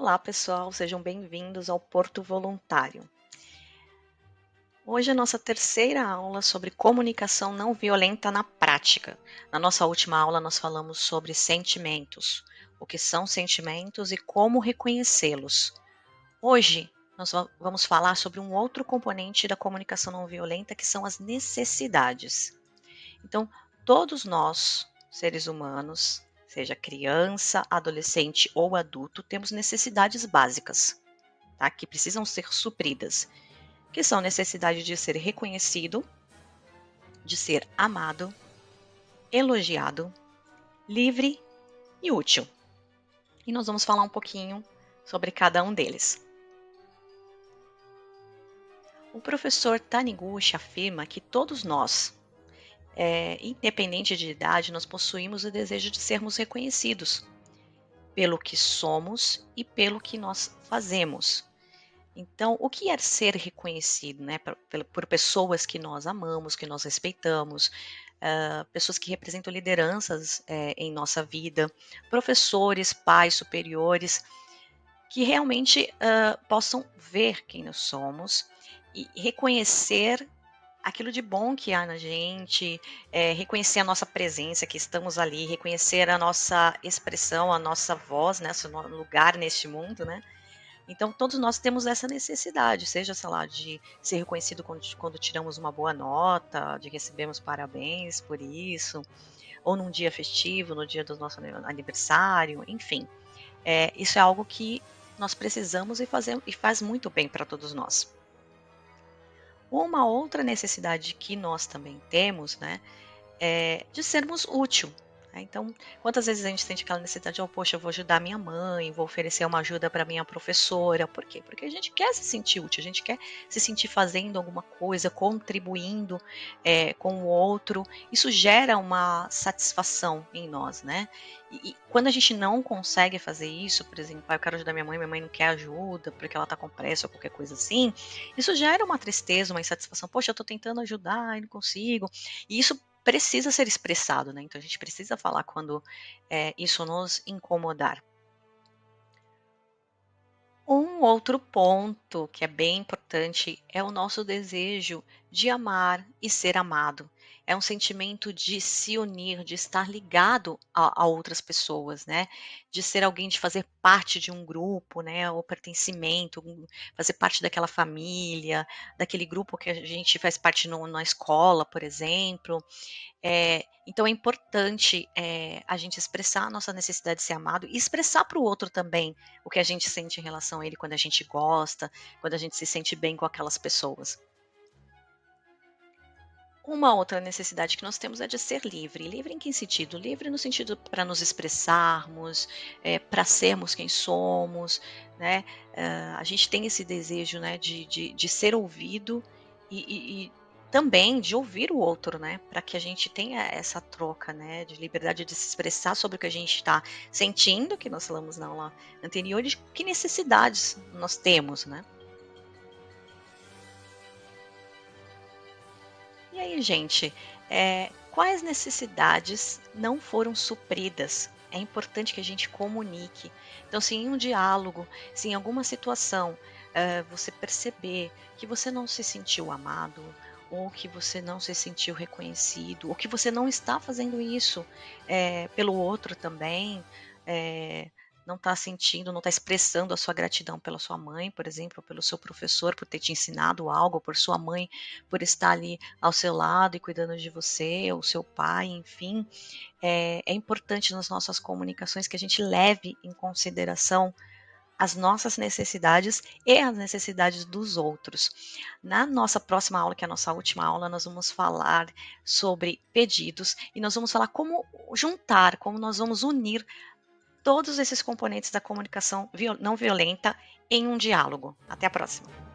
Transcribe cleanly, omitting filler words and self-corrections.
Olá, pessoal, sejam bem-vindos ao Porto Voluntário. Hoje é a nossa terceira aula sobre comunicação não violenta na prática. Na nossa última aula, nós falamos sobre sentimentos, o que são sentimentos e como reconhecê-los. Hoje, nós vamos falar sobre um outro componente da comunicação não violenta, que são as necessidades. Então, todos nós, seres humanos, seja criança, adolescente ou adulto, temos necessidades básicas, tá? Que precisam ser supridas, que são necessidade de ser reconhecido, de ser amado, elogiado, livre e útil. E nós vamos falar um pouquinho sobre cada um deles. O professor Taniguchi afirma que todos nós, independente de idade, nós possuímos o desejo de sermos reconhecidos pelo que somos e pelo que nós fazemos. Então, o que é ser reconhecido, né, por pessoas que nós amamos, que nós respeitamos, pessoas que representam lideranças em nossa vida, professores, pais superiores, que realmente possam ver quem nós somos e reconhecer aquilo de bom que há na gente, reconhecer a nossa presença, que estamos ali, reconhecer a nossa expressão, a nossa voz, né, nosso lugar neste mundo, né? Então, todos nós temos essa necessidade, seja, sei lá, de ser reconhecido quando tiramos uma boa nota, de recebermos parabéns por isso, ou num dia festivo, no dia do nosso aniversário, enfim. Isso é algo que nós precisamos e faz muito bem para todos nós. Uma outra necessidade que nós também temos, né, é de sermos útil. Né? Então, quantas vezes a gente sente aquela necessidade, oh, poxa, eu vou ajudar minha mãe, vou oferecer uma ajuda para minha professora. Por quê? Porque a gente quer se sentir útil, a gente quer se sentir fazendo alguma coisa, contribuindo com o outro. Isso gera uma satisfação em nós, né? E quando a gente não consegue fazer isso, por exemplo, eu quero ajudar minha mãe não quer ajuda porque ela está com pressa ou qualquer coisa assim, isso gera uma tristeza, uma insatisfação. Poxa, eu estou tentando ajudar e não consigo. E isso precisa ser expressado, né? Então a gente precisa falar quando isso nos incomodar. Um outro ponto que é bem importante é o nosso desejo de amar e ser amado. É um sentimento de se unir, de estar ligado a outras pessoas, né? De ser alguém, de fazer parte de um grupo, né? O pertencimento, fazer parte daquela família, daquele grupo que a gente faz parte na escola, por exemplo. Então é importante a gente expressar a nossa necessidade de ser amado e expressar para o outro também o que a gente sente em relação a ele quando a gente gosta, quando a gente se sente bem com aquelas pessoas. Uma outra necessidade que nós temos é de ser livre. Livre em que sentido? Livre no sentido para nos expressarmos, para sermos quem somos, né? A gente tem esse desejo, né, de ser ouvido e também de ouvir o outro, né? Para que a gente tenha essa troca, né, de liberdade de se expressar sobre o que a gente está sentindo, que nós falamos na aula anterior, e de que necessidades nós temos, né? E aí, gente, quais necessidades não foram supridas? É importante que a gente comunique. Então, se em um diálogo, se em alguma situação, você perceber que você não se sentiu amado, ou que você não se sentiu reconhecido, ou que você não está fazendo isso pelo outro também, eh, não está sentindo, não está expressando a sua gratidão pela sua mãe, por exemplo, ou pelo seu professor por ter te ensinado algo, por sua mãe por estar ali ao seu lado e cuidando de você, ou seu pai, enfim. É importante nas nossas comunicações que a gente leve em consideração as nossas necessidades e as necessidades dos outros. Na nossa próxima aula, que é a nossa última aula, nós vamos falar sobre pedidos e nós vamos falar como juntar, como nós vamos unir todos esses componentes da comunicação não violenta em um diálogo. Até a próxima!